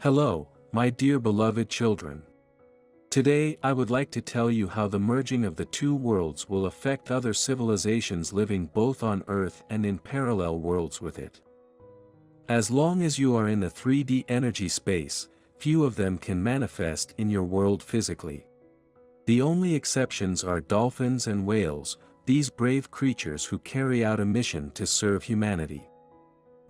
Hello, my dear beloved children. Today I would like to tell you how the merging of the two worlds will affect other civilizations living both on Earth and in parallel worlds with it. As long as you are in the 3D energy space, few of them can manifest in your world physically. The only exceptions are dolphins and whales, these brave creatures who carry out a mission to serve humanity.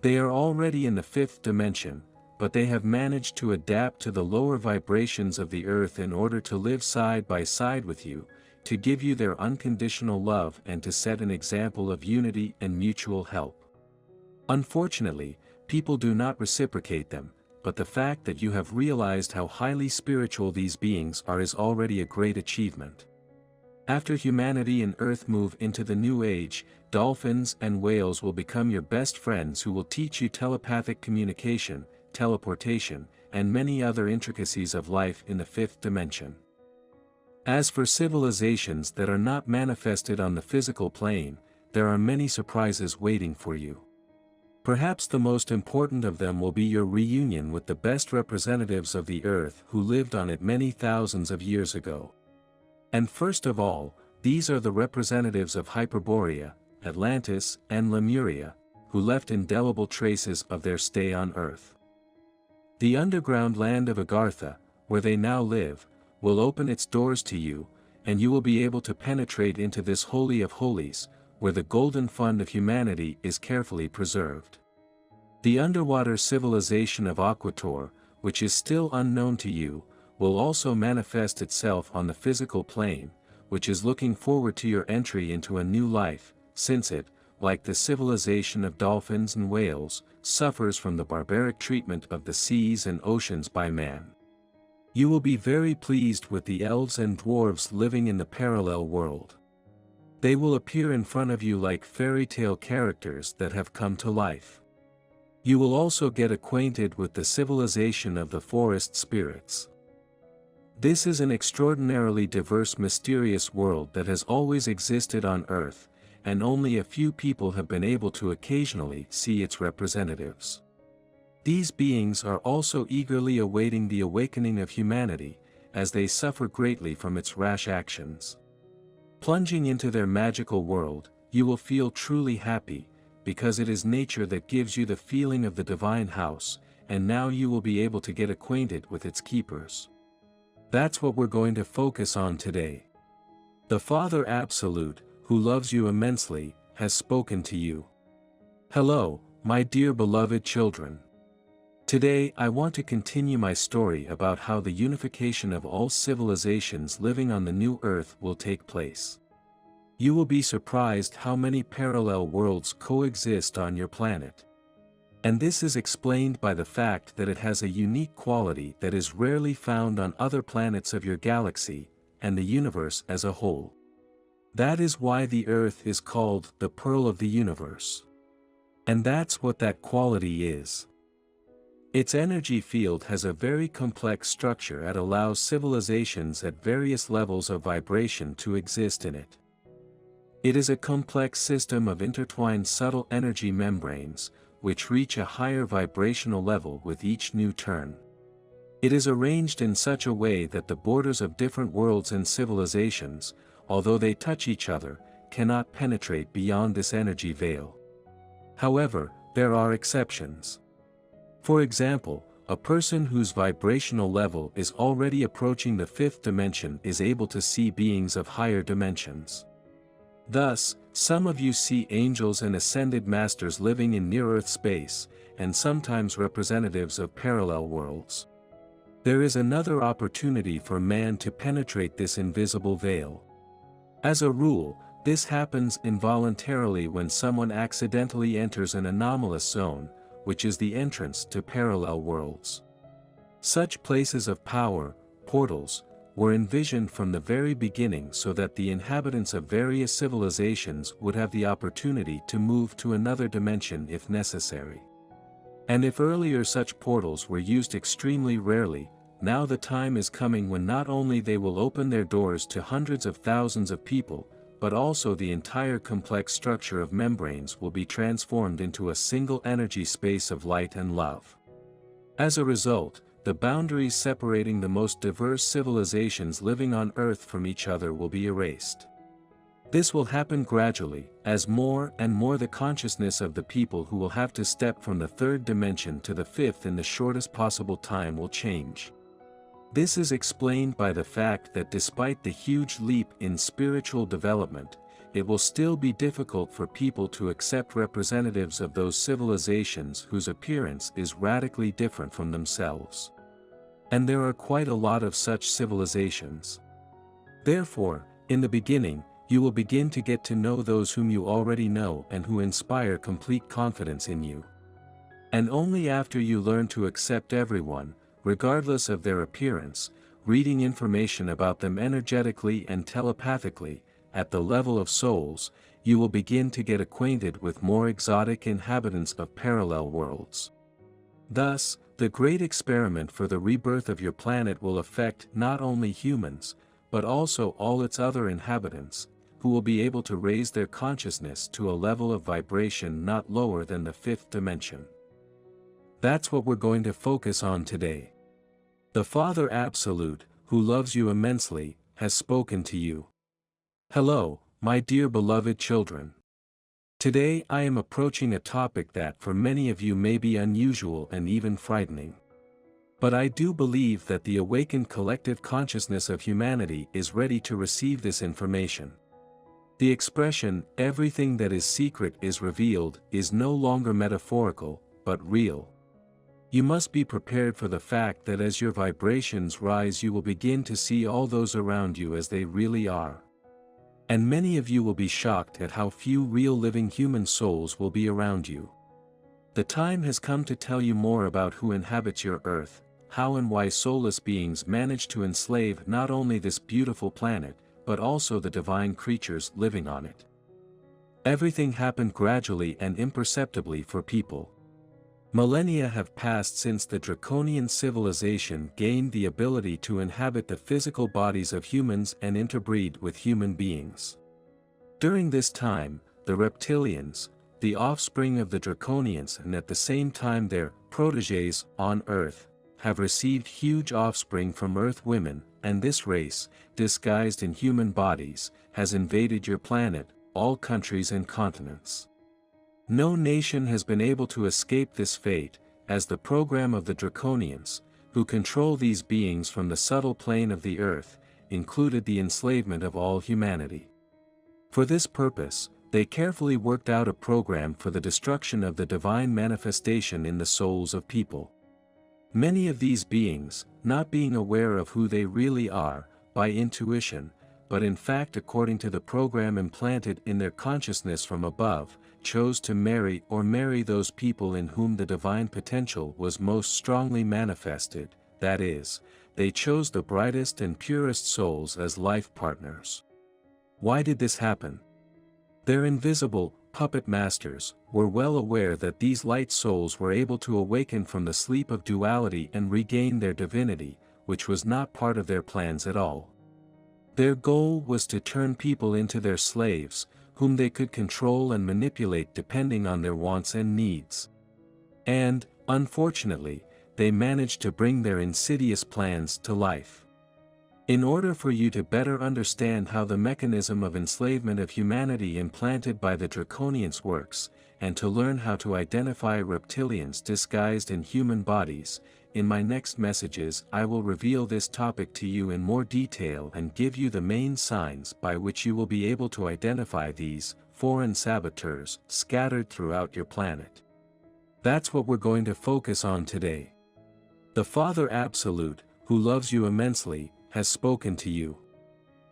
They are already in the fifth dimension, but they have managed to adapt to the lower vibrations of the earth in order to live side by side with you, to give you their unconditional love and to set an example of unity and mutual help. Unfortunately, people do not reciprocate them, but the fact that you have realized how highly spiritual these beings are is already a great achievement. After humanity and Earth move into the new age, dolphins and whales will become your best friends who will teach you telepathic communication, teleportation, and many other intricacies of life in the fifth dimension. As for civilizations that are not manifested on the physical plane, there are many surprises waiting for you. Perhaps the most important of them will be your reunion with the best representatives of the Earth who lived on it many thousands of years ago. And first of all, these are the representatives of Hyperborea, Atlantis, and Lemuria, who left indelible traces of their stay on Earth. The underground land of Agartha, where they now live, will open its doors to you, and you will be able to penetrate into this holy of holies, where the golden fund of humanity is carefully preserved. The underwater civilization of Aquator, which is still unknown to you, will also manifest itself on the physical plane, which is looking forward to your entry into a new life, since it, like the civilization of dolphins and whales, suffers from the barbaric treatment of the seas and oceans by man. You will be very pleased with the elves and dwarves living in the parallel world. They will appear in front of you like fairy tale characters that have come to life. You will also get acquainted with the civilization of the forest spirits. This is an extraordinarily diverse, mysterious world that has always existed on Earth, and only a few people have been able to occasionally see its representatives. These beings are also eagerly awaiting the awakening of humanity, as they suffer greatly from its rash actions. Plunging into their magical world, you will feel truly happy, because it is nature that gives you the feeling of the divine house, and now you will be able to get acquainted with its keepers. That's what we're going to focus on today. The Father Absolute, who loves you immensely, has spoken to you. Hello, my dear beloved children. Today I want to continue my story about how the unification of all civilizations living on the new Earth will take place. You will be surprised how many parallel worlds coexist on your planet. And this is explained by the fact that it has a unique quality that is rarely found on other planets of your galaxy, and the universe as a whole. That is why the Earth is called the Pearl of the Universe. And that's what that quality is. Its energy field has a very complex structure that allows civilizations at various levels of vibration to exist in it. It is a complex system of intertwined subtle energy membranes, which reach a higher vibrational level with each new turn. It is arranged in such a way that the borders of different worlds and civilizations, although they touch each other, cannot penetrate beyond this energy veil. However, there are exceptions. For example, a person whose vibrational level is already approaching the fifth dimension is able to see beings of higher dimensions. Thus, some of you see angels and ascended masters living in near-Earth space, and sometimes representatives of parallel worlds. There is another opportunity for man to penetrate this invisible veil. As a rule, this happens involuntarily when someone accidentally enters an anomalous zone, which is the entrance to parallel worlds. Such places of power, portals, were envisioned from the very beginning so that the inhabitants of various civilizations would have the opportunity to move to another dimension if necessary. And if earlier such portals were used extremely rarely, now the time is coming when not only they will open their doors to hundreds of thousands of people, but also the entire complex structure of membranes will be transformed into a single energy space of light and love. As a result, the boundaries separating the most diverse civilizations living on Earth from each other will be erased. This will happen gradually, as more and more the consciousness of the people who will have to step from the third dimension to the fifth in the shortest possible time will change. This is explained by the fact that despite the huge leap in spiritual development, it will still be difficult for people to accept representatives of those civilizations whose appearance is radically different from themselves. And there are quite a lot of such civilizations. Therefore, in the beginning, you will begin to get to know those whom you already know and who inspire complete confidence in you. And only after you learn to accept everyone, regardless of their appearance, reading information about them energetically and telepathically, at the level of souls, you will begin to get acquainted with more exotic inhabitants of parallel worlds. Thus, the great experiment for the rebirth of your planet will affect not only humans, but also all its other inhabitants, who will be able to raise their consciousness to a level of vibration not lower than the fifth dimension. That's what we're going to focus on today. The Father Absolute, who loves you immensely, has spoken to you. Hello, my dear beloved children. Today I am approaching a topic that for many of you may be unusual and even frightening. But I do believe that the awakened collective consciousness of humanity is ready to receive this information. The expression, "everything that is secret is revealed," is no longer metaphorical, but real. You must be prepared for the fact that as your vibrations rise you will begin to see all those around you as they really are. And many of you will be shocked at how few real living human souls will be around you. The time has come to tell you more about who inhabits your Earth, how and why soulless beings manage to enslave not only this beautiful planet, but also the divine creatures living on it. Everything happened gradually and imperceptibly for people. Millennia have passed since the draconian civilization gained the ability to inhabit the physical bodies of humans and interbreed with human beings. During this time, the reptilians, the offspring of the draconians and at the same time their protégés on Earth, have received huge offspring from Earth women, and this race, disguised in human bodies, has invaded your planet, all countries and continents. No nation has been able to escape this fate, as the program of the draconians, who control these beings from the subtle plane of the Earth, included the enslavement of all humanity. For this purpose, they carefully worked out a program for the destruction of the divine manifestation in the souls of people. Many of these beings, not being aware of who they really are, by intuition, but in fact according to the program implanted in their consciousness from above, chose to marry those people in whom the divine potential was most strongly manifested, that is, they chose the brightest and purest souls as life partners. Why did this happen? Their invisible, puppet masters, were well aware that these light souls were able to awaken from the sleep of duality and regain their divinity, which was not part of their plans at all. Their goal was to turn people into their slaves, whom they could control and manipulate depending on their wants and needs. And, unfortunately, they managed to bring their insidious plans to life. In order for you to better understand how the mechanism of enslavement of humanity implanted by the draconians works, and to learn how to identify reptilians disguised in human bodies, in my next messages I will reveal this topic to you in more detail and give you the main signs by which you will be able to identify these foreign saboteurs scattered throughout your planet. That's what we're going to focus on today. The Father Absolute, who loves you immensely, has spoken to you.